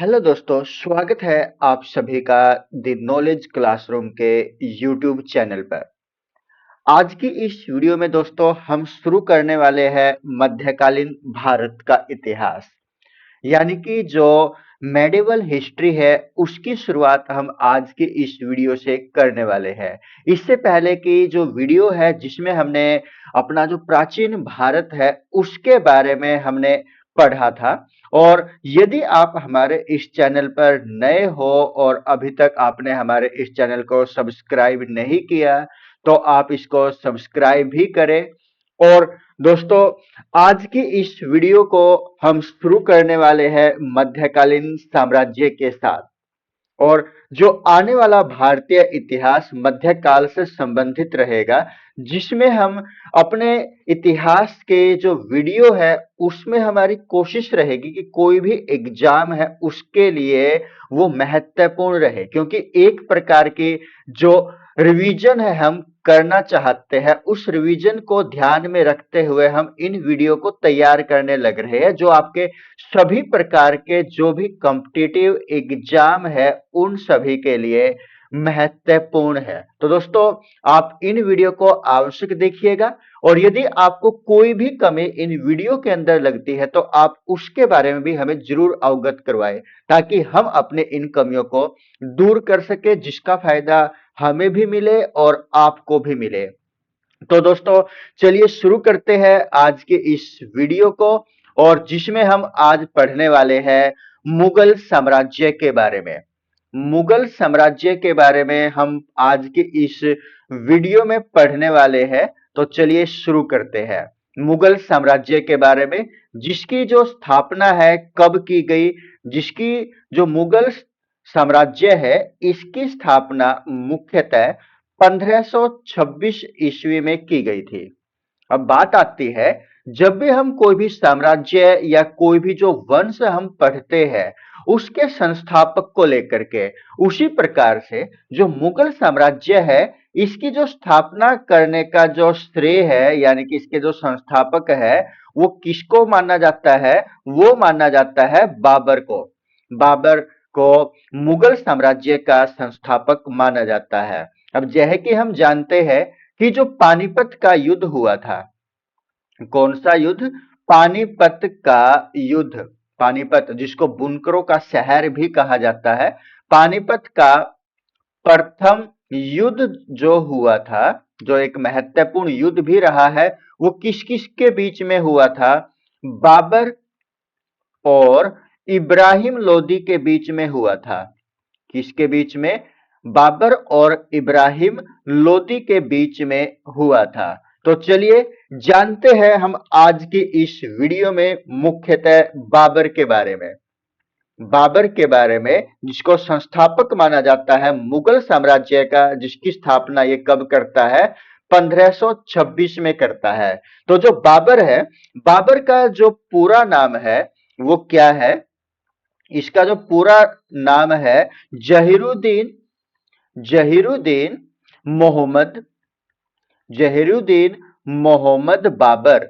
Hello दोस्तों, स्वागत है आप सभी का द नॉलेज क्लासरूम के यूट्यूब चैनल पर। आज की इस वीडियो में दोस्तों हम शुरू करने वाले हैं मध्यकालीन भारत का इतिहास, यानी कि जो मेडिवल हिस्ट्री है उसकी शुरुआत हम आज की इस वीडियो से करने वाले हैं। इससे पहले की जो वीडियो है जिसमें हमने अपना जो प्राचीन भारत है उसके बारे में हमने पढ़ा था। और यदि आप हमारे इस चैनल पर नए हो और अभी तक आपने हमारे इस चैनल को सब्सक्राइब नहीं किया तो आप इसको सब्सक्राइब भी करें। और दोस्तों, आज की इस वीडियो को हम शुरू करने वाले हैं मध्यकालीन साम्राज्य के साथ। और जो आने वाला भारतीय इतिहास मध्यकाल से संबंधित रहेगा, जिसमें हम अपने इतिहास के जो वीडियो है उसमें हमारी कोशिश रहेगी कि कोई भी एग्जाम है उसके लिए वो महत्वपूर्ण रहे, क्योंकि एक प्रकार की जो रिवीजन है हम करना चाहते हैं, उस रिवीजन को ध्यान में रखते हुए हम इन वीडियो को तैयार करने लग रहे हैं, जो आपके सभी प्रकार के जो भी कॉम्पिटिटिव एग्जाम है उन सभी के लिए महत्वपूर्ण है। तो दोस्तों, आप इन वीडियो को आवश्यक देखिएगा और यदि आपको कोई भी कमी इन वीडियो के अंदर लगती है तो आप उसके बारे में भी हमें जरूर अवगत करवाएं, ताकि हम अपने इन कमियों को दूर कर सके, जिसका फायदा हमें भी मिले और आपको भी मिले। तो दोस्तों, चलिए शुरू करते हैं आज के इस वीडियो को, और जिसमें हम आज पढ़ने वाले हैं मुगल साम्राज्य के बारे में। मुगल साम्राज्य के बारे में हम आज के इस वीडियो में पढ़ने वाले हैं। तो चलिए शुरू करते हैं मुगल साम्राज्य के बारे में, जिसकी जो स्थापना है कब की गई। जिसकी जो मुगल साम्राज्य है इसकी स्थापना मुख्यतः 1526 ईस्वी में की गई थी। अब बात आती है, जब भी हम कोई भी साम्राज्य या कोई भी जो वंश हम पढ़ते हैं उसके संस्थापक को लेकर के, उसी प्रकार से जो मुगल साम्राज्य है इसकी जो स्थापना करने का जो श्रेय है, यानी कि इसके जो संस्थापक है वो किसको माना जाता है? वो माना जाता है बाबर को। बाबर को मुगल साम्राज्य का संस्थापक माना जाता है। अब जैसे कि हम जानते हैं कि जो पानीपत का युद्ध हुआ था, कौन सा युद्ध? पानीपत का युद्ध। पानीपत, जिसको बुनकरों का शहर भी कहा जाता है, पानीपत का प्रथम युद्ध जो हुआ था, जो एक महत्वपूर्ण युद्ध भी रहा है, वो किस किस के बीच में हुआ था? बाबर और इब्राहिम लोदी के बीच में हुआ था। किसके बीच में? बाबर और इब्राहिम लोदी के बीच में हुआ था। तो चलिए जानते हैं हम आज की इस वीडियो में मुख्यतः बाबर के बारे में। बाबर के बारे में, जिसको संस्थापक माना जाता है मुगल साम्राज्य का, जिसकी स्थापना ये कब करता है? 1526 में करता है। तो जो बाबर है, बाबर का जो पूरा नाम है वो क्या है? इसका जो पूरा नाम है जहीरुद्दीन जहीरुद्दीन मोहम्मद जहीरुद्दीन मोहम्मद बाबर,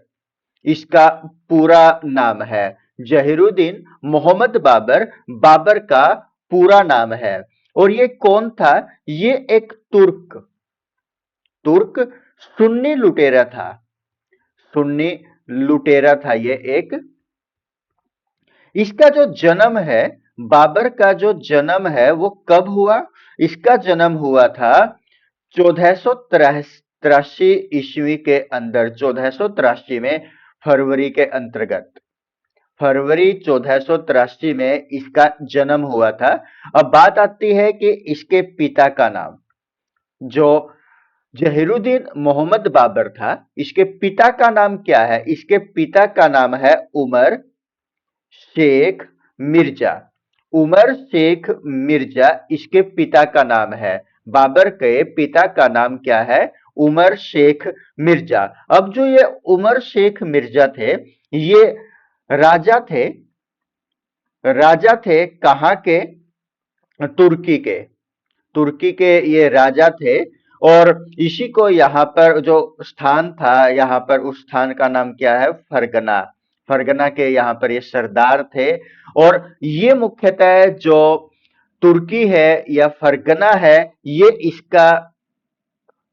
इसका पूरा नाम है। जहीरुद्दीन मोहम्मद बाबर, बाबर का पूरा नाम है। और ये कौन था? ये एक तुर्क तुर्क सुन्नी लुटेरा था। सुन्नी लुटेरा था ये एक। इसका जो जन्म है, बाबर का जो जन्म है वो कब हुआ? इसका जन्म हुआ था 1483 ईस्वी के अंदर, 1483 में, फरवरी के अंतर्गत। फरवरी 1483 में इसका जन्म हुआ था। अब बात आती है कि इसके पिता का नाम, जो जहीरुद्दीन मोहम्मद बाबर था, इसके पिता का नाम क्या है? इसके पिता का नाम है उमर शेख मिर्जा। उमर शेख मिर्जा इसके पिता का नाम है। बाबर के पिता का नाम क्या है? उमर शेख मिर्जा। अब जो ये उमर शेख मिर्जा थे, ये राजा थे। राजा थे कहाँ के? तुर्की के। तुर्की के ये राजा थे। और इसी को यहाँ पर जो स्थान था, यहाँ पर उस स्थान का नाम क्या है? फरगना। फरगना के यहाँ पर ये सरदार थे। और ये मुख्यतः जो तुर्की है या फरगना है, ये इसका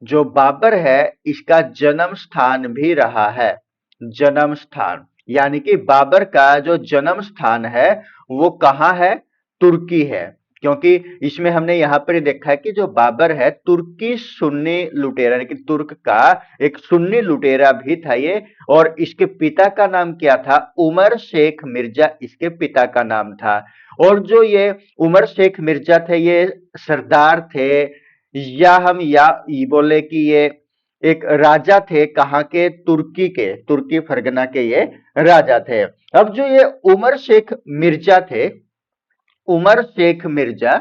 जो बाबर है इसका जन्म स्थान भी रहा है। जन्म स्थान यानी कि बाबर का जो जन्म स्थान है वो कहाँ है? तुर्की है। क्योंकि इसमें हमने यहाँ पर देखा है कि जो बाबर है तुर्की सुन्नी लुटेरा यानी कि तुर्क का एक सुन्नी लुटेरा भी था ये। और इसके पिता का नाम क्या था? उमर शेख मिर्जा इसके पिता का नाम था। और जो ये उमर शेख मिर्जा थे ये सरदार थे, या हम या ये बोले कि ये एक राजा थे। कहाँ के? तुर्की के, तुर्की फरगना के ये राजा थे। अब जो ये उमर शेख मिर्जा थे, उमर शेख मिर्जा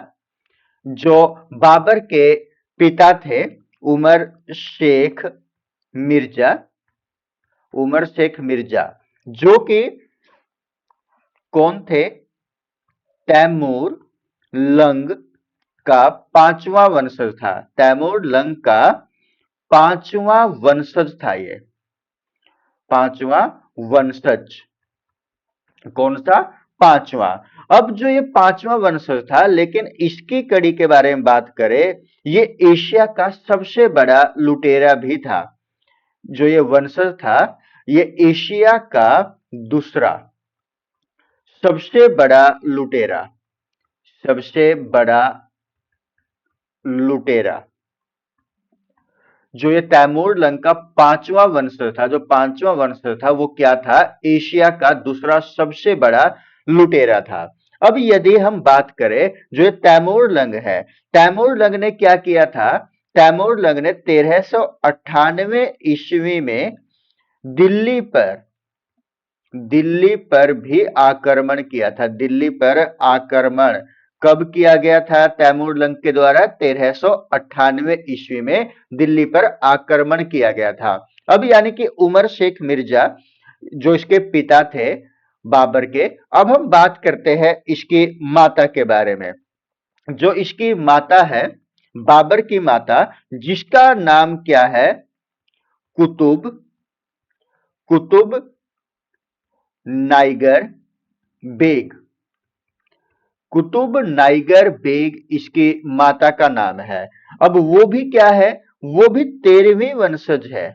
जो बाबर के पिता थे, उमर शेख मिर्जा, उमर शेख मिर्जा जो कि कौन थे? तैमूर लंग का पांचवा वंशज था। तैमूर लंग का पांचवा वंशज था ये, पांचवा वंशज। कौन सा? पांचवा। अब जो ये पांचवा वंशज था, लेकिन इसकी कड़ी के बारे में बात करें, ये एशिया का सबसे बड़ा लुटेरा भी था। जो ये वंशज था ये एशिया का दूसरा सबसे बड़ा लुटेरा, सबसे बड़ा लुटेरा। जो ये तैमूर लंग का पांचवा वंशज था, जो पांचवा वंशज था वो क्या था? एशिया का दूसरा सबसे बड़ा लुटेरा था। अब यदि हम बात करें जो ये तैमूर लंग है, तैमूर लंग ने क्या किया था? तैमूर लंग ने 1398 ईस्वी में दिल्ली पर, दिल्ली पर भी आक्रमण किया था। दिल्ली पर आक्रमण कब किया गया था तैमूर लंग के द्वारा? 1398 ईस्वी में दिल्ली पर आक्रमण किया गया था। अब यानी कि उमर शेख मिर्जा जो इसके पिता थे बाबर के। अब हम बात करते हैं इसकी माता के बारे में। जो इसकी माता है, बाबर की माता, जिसका नाम क्या है? कुतुब, कुतुब नाइगर बेग। कुतुब नाइगर बेग इसकी माता का नाम है। अब वो भी क्या है? वो भी 13वीं वंशज है,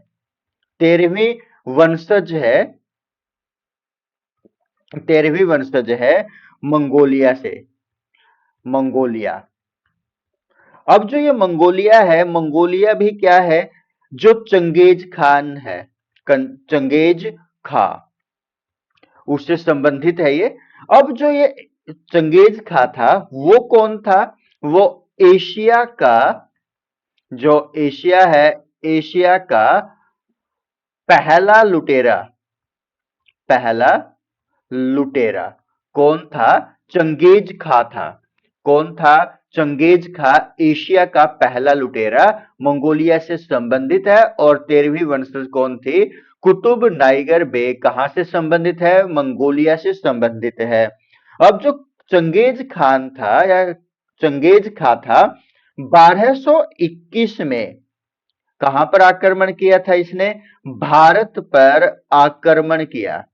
13वीं वंशज है, 13वीं वंशज है मंगोलिया से, मंगोलिया। अब जो ये मंगोलिया है, मंगोलिया भी क्या है? जो चंगेज खान है, चंगेज खा, उससे संबंधित है ये। अब जो ये चंगेज खा था वो कौन था? वो एशिया का, जो एशिया है, एशिया का पहला लुटेरा, पहला लुटेरा कौन था? चंगेज खा था। कौन था? चंगेज खा एशिया का पहला लुटेरा, मंगोलिया से संबंधित है। और 13वीं वंशज कौन थी? कुतुब नाइगर बेग। कहां से संबंधित है? मंगोलिया से संबंधित है। अब जो चंगेज खान था या चंगेज खा था, 1221 में कहां पर आक्रमण किया था इसने? भारत पर आक्रमण किया।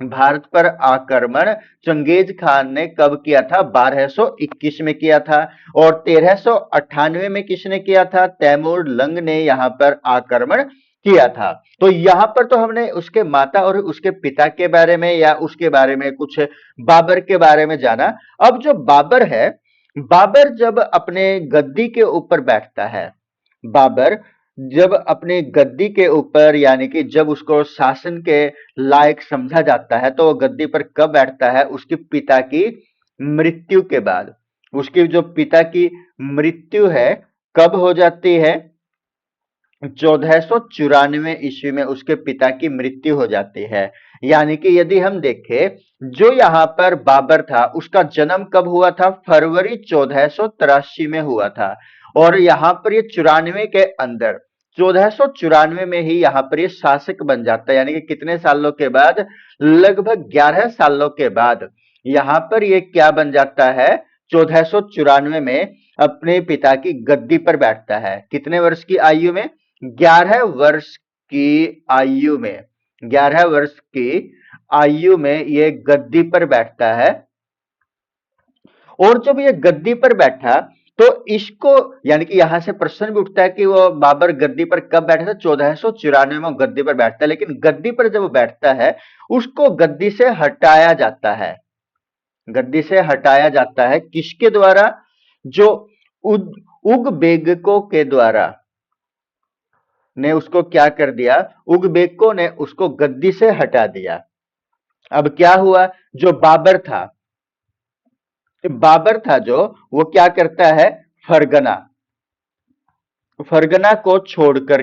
भारत पर आक्रमण चंगेज खान ने कब किया था? 1221 में किया था। और 1398 में किसने किया था? तैमूर लंग ने यहां पर आक्रमण किया था। तो यहां पर तो हमने उसके माता और उसके पिता के बारे में या उसके बारे में कुछ बाबर के बारे में जाना। अब जो बाबर है, बाबर जब अपने गद्दी के ऊपर बैठता है, बाबर जब अपने गद्दी के ऊपर यानी कि जब उसको शासन के लायक समझा जाता है, तो वो गद्दी पर कब बैठता है? उसके पिता की मृत्यु के बाद। उसकी जो पिता की मृत्यु है कब हो जाती है? 1494 ईस्वी में उसके पिता की मृत्यु हो जाती है। यानी कि यदि हम देखें जो यहाँ पर बाबर था उसका जन्म कब हुआ था? फरवरी 1483 में हुआ था। और यहाँ पर ये 94 के अंदर 1494 में ही यहाँ पर ये शासक बन जाता है। यानी कि कितने सालों के बाद? लगभग 11 सालों के बाद यहाँ पर ये क्या बन जाता है? 1494 में अपने पिता की गद्दी पर बैठता है। कितने वर्ष की आयु में? 11 वर्ष की आयु में, 11 वर्ष की आयु में ये गद्दी पर बैठता है, और जब ये गद्दी पर बैठा तो इसको, यानी कि यहां से प्रश्न भी उठता है कि वो बाबर गद्दी पर कब बैठा था? 1494 में गद्दी पर बैठता है। लेकिन गद्दी पर जब बैठता है उसको गद्दी से हटाया जाता है। गद्दी से हटाया जाता है किसके द्वारा? जो उगबेगको के द्वारा ने उसको क्या कर दिया? उगबेको ने उसको गद्दी से हटा दिया। अब क्या हुआ? जो बाबर था जो, वो क्या करता है? फरगना फरगना को छोड़कर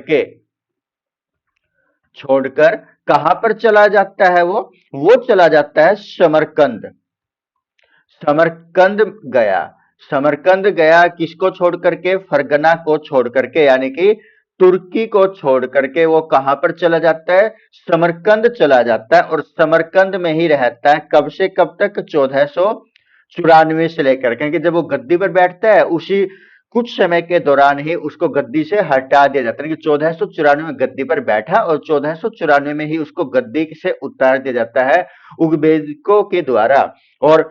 कहां पर चला जाता है? वो चला जाता है समरकंद। समरकंद गया। समरकंद गया किसको छोड़ करके? फरगना को छोड़ करके, यानी कि तुर्की को छोड़ करके वो कहां पर चला जाता है? समरकंद चला जाता है, और समरकंद में ही रहता है कब से कब तक? 1494 से लेकर, क्योंकि जब वो गद्दी पर बैठता है उसी कुछ समय के दौरान ही उसको गद्दी से हटा दिया जाता है। 1494 में गद्दी पर बैठा और 1494 में ही उसको गद्दी से उतार दिया जाता है उगबेको के द्वारा, और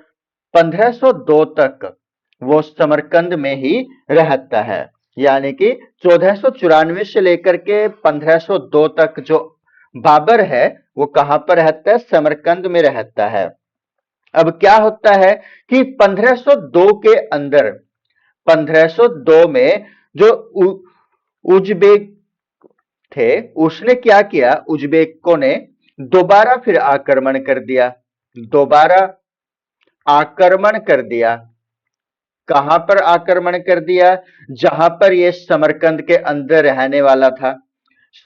1502 तक वो समरकंद में ही रहता है। यानी कि 1494 से लेकर के 1502 तक जो बाबर है वो कहां पर रहता है? समरकंद में रहता है। अब क्या होता है कि 1502 के अंदर, 1502 में जो उज्बेक थे उसने क्या किया? उज्बेकों ने दोबारा फिर आक्रमण कर दिया। दोबारा आक्रमण कर दिया। कहां पर आक्रमण कर दिया? जहां पर ये समरकंद के अंदर रहने वाला था,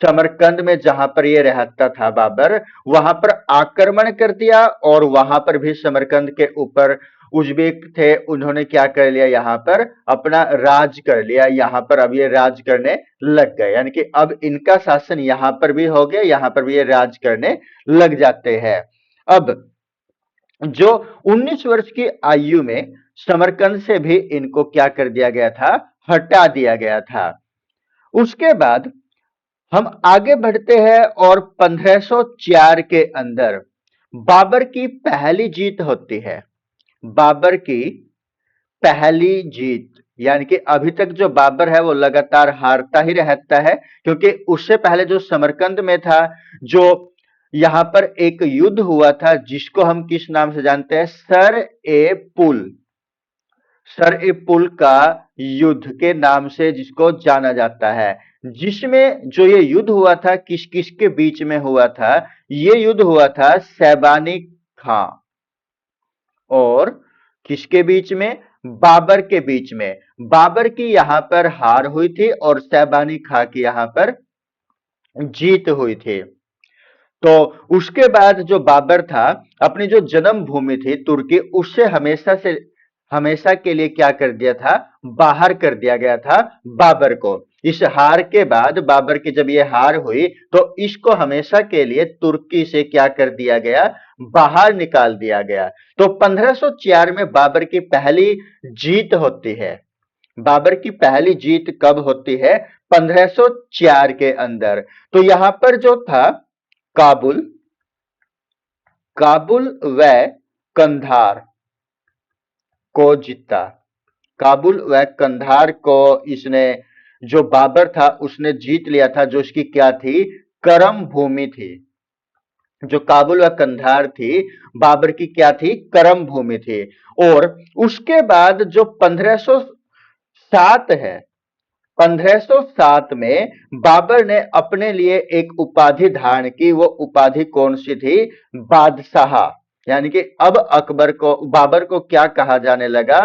समरकंद में जहां पर ये रहता था बाबर, वहां पर आक्रमण कर दिया, और वहां पर भी समरकंद के ऊपर उज्बेक थे, उन्होंने क्या कर लिया? यहां पर अपना राज कर लिया। यहां पर अब ये राज करने लग गए, यानी कि अब इनका शासन यहां पर भी हो गया, यहां पर भी ये राज करने लग जाते हैं। अब जो 19 वर्ष की आयु में समरकंद से भी इनको क्या कर दिया गया था? हटा दिया गया था। उसके बाद हम आगे बढ़ते हैं और 1504 के अंदर बाबर की पहली जीत होती है। बाबर की पहली जीत, यानी कि अभी तक जो बाबर है वो लगातार हारता ही रहता है, क्योंकि उससे पहले जो समरकंद में था, जो यहां पर एक युद्ध हुआ था जिसको हम किस नाम से जानते हैं? सर ए पुल। सर ए पुल का युद्ध के नाम से जिसको जाना जाता है, जिसमें जो ये युद्ध हुआ था किस किस के बीच में हुआ था? ये युद्ध हुआ था सैबानी खां और किसके बीच में? बाबर के बीच में। बाबर की यहां पर हार हुई थी और सैबानी खां की यहां पर जीत हुई थी। तो उसके बाद जो बाबर था, अपनी जो जन्म भूमि थी तुर्की, उससे हमेशा के लिए क्या कर दिया था? बाहर कर दिया गया था बाबर को। इस हार के बाद बाबर की जब ये हार हुई तो इसको हमेशा के लिए तुर्की से क्या कर दिया गया? बाहर निकाल दिया गया। तो 1504 में बाबर की पहली जीत होती है। बाबर की पहली जीत कब होती है? 1504 के अंदर। तो यहां पर जो था काबुल, काबुल व कंधार को जीता। काबुल व कंधार को इसने, जो बाबर था उसने जीत लिया था, जो इसकी क्या थी? करम भूमि थी। जो काबुल व कंधार थी, बाबर की क्या थी? करम भूमि थी। और उसके बाद जो 1507 है, 1507 में बाबर ने अपने लिए एक उपाधि धारण की। वो उपाधि कौन सी थी? बादशाह। यानी कि अब बाबर को क्या कहा जाने लगा?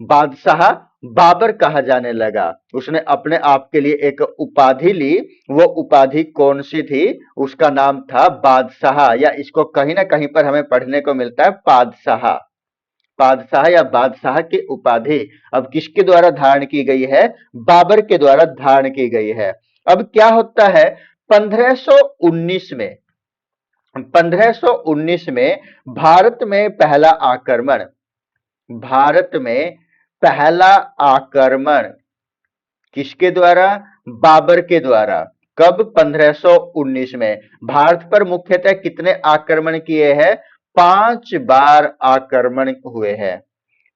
बादशाह बाबर कहा जाने लगा। उसने अपने आप के लिए एक उपाधि ली। वो उपाधि कौन सी थी? उसका नाम था बादशाह, या इसको कहीं ना कहीं पर हमें पढ़ने को मिलता है पादशाह। बादशाह या बादशाह की उपाधि अब किसके द्वारा धारण की गई है? बाबर के द्वारा धारण की गई है। अब क्या होता है? 1519 में, 1519 में भारत में पहला आक्रमण, भारत में पहला आक्रमण किसके द्वारा? बाबर के द्वारा। कब? 1519 में। भारत पर मुख्यतः कितने आक्रमण किए हैं? 5 बार आक्रमण हुए हैं।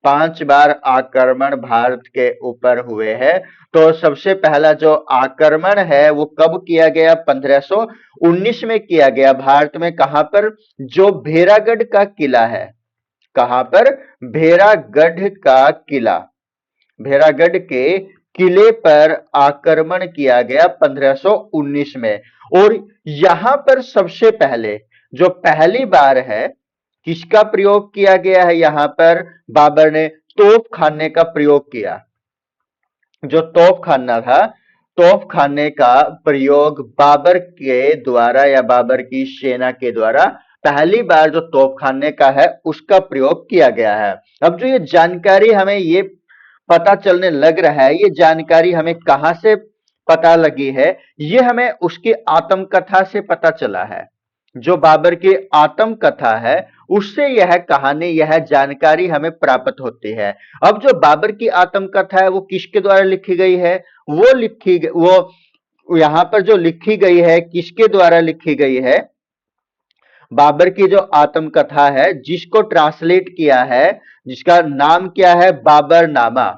5 बार आक्रमण भारत के ऊपर हुए हैं। तो सबसे पहला जो आक्रमण है वो कब किया गया? 1519 में किया गया। भारत में कहां पर? जो भेरागढ़ का किला है। कहां पर? भेरागढ़ का किला। भेरागढ़ के किले पर आक्रमण किया गया 1519 में। और यहां पर सबसे पहले जो पहली बार है किसका प्रयोग किया गया है? यहां पर बाबर ने तोप खाने का प्रयोग किया। जो तोप खाना था, तोप खाने का प्रयोग बाबर के द्वारा या बाबर की सेना के द्वारा पहली बार जो तोप खाने का है उसका प्रयोग किया गया है। अब जो ये जानकारी हमें ये पता चलने लग रहा है, ये जानकारी हमें कहां से पता लगी है? ये हमें उसकी आत्मकथा से पता चला है। जो बाबर की आत्मकथा है उससे यह कहानी, यह जानकारी हमें प्राप्त होती है। अब जो बाबर की आत्मकथा है वो किसके द्वारा लिखी गई है? वो यहां पर जो लिखी गई है किसके द्वारा लिखी गई है? बाबर की जो आत्मकथा है जिसको ट्रांसलेट किया है, जिसका नाम क्या है? बाबरनामा।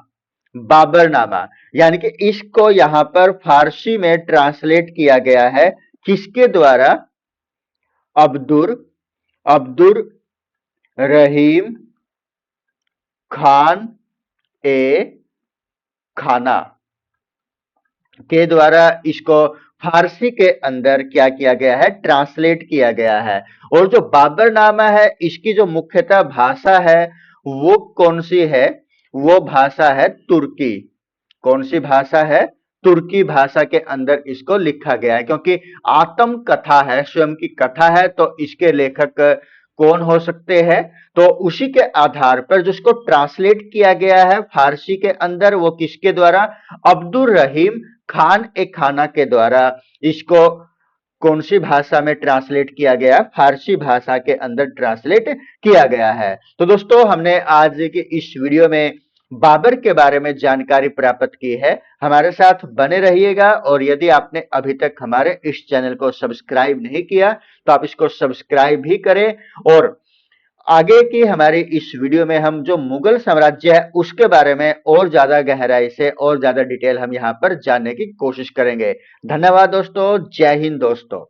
बाबरनामा, यानी कि इसको यहां पर फारसी में ट्रांसलेट किया गया है। किसके द्वारा? अब्दुर अब्दुर रहीम खान ए खाना के द्वारा इसको फारसी के अंदर क्या किया गया है? ट्रांसलेट किया गया है। और जो बाबरनामा है इसकी जो मुख्यतः भाषा है वो कौन सी है? वो भाषा है तुर्की। कौन सी भाषा है? तुर्की भाषा के अंदर इसको लिखा गया है। क्योंकि आत्म कथा है, स्वयं की कथा है, तो इसके लेखक कौन हो सकते हैं? तो उसी के आधार पर जिसको ट्रांसलेट किया गया है फारसी के अंदर वो किसके द्वारा? अब्दुल रहीम खान ए खाना के द्वारा इसको कौन सी भाषा में ट्रांसलेट किया गया? फारसी भाषा के अंदर ट्रांसलेट किया गया है। तो दोस्तों हमने आज की इस वीडियो में बाबर के बारे में जानकारी प्राप्त की है। हमारे साथ बने रहिएगा और यदि आपने अभी तक हमारे इस चैनल को सब्सक्राइब नहीं किया तो आप इसको सब्सक्राइब भी करें। और आगे की हमारी इस वीडियो में हम जो मुगल साम्राज्य है उसके बारे में और ज्यादा गहराई से और ज्यादा डिटेल हम यहाँ पर जानने की कोशिश करेंगे। धन्यवाद दोस्तों। जय हिंद दोस्तों।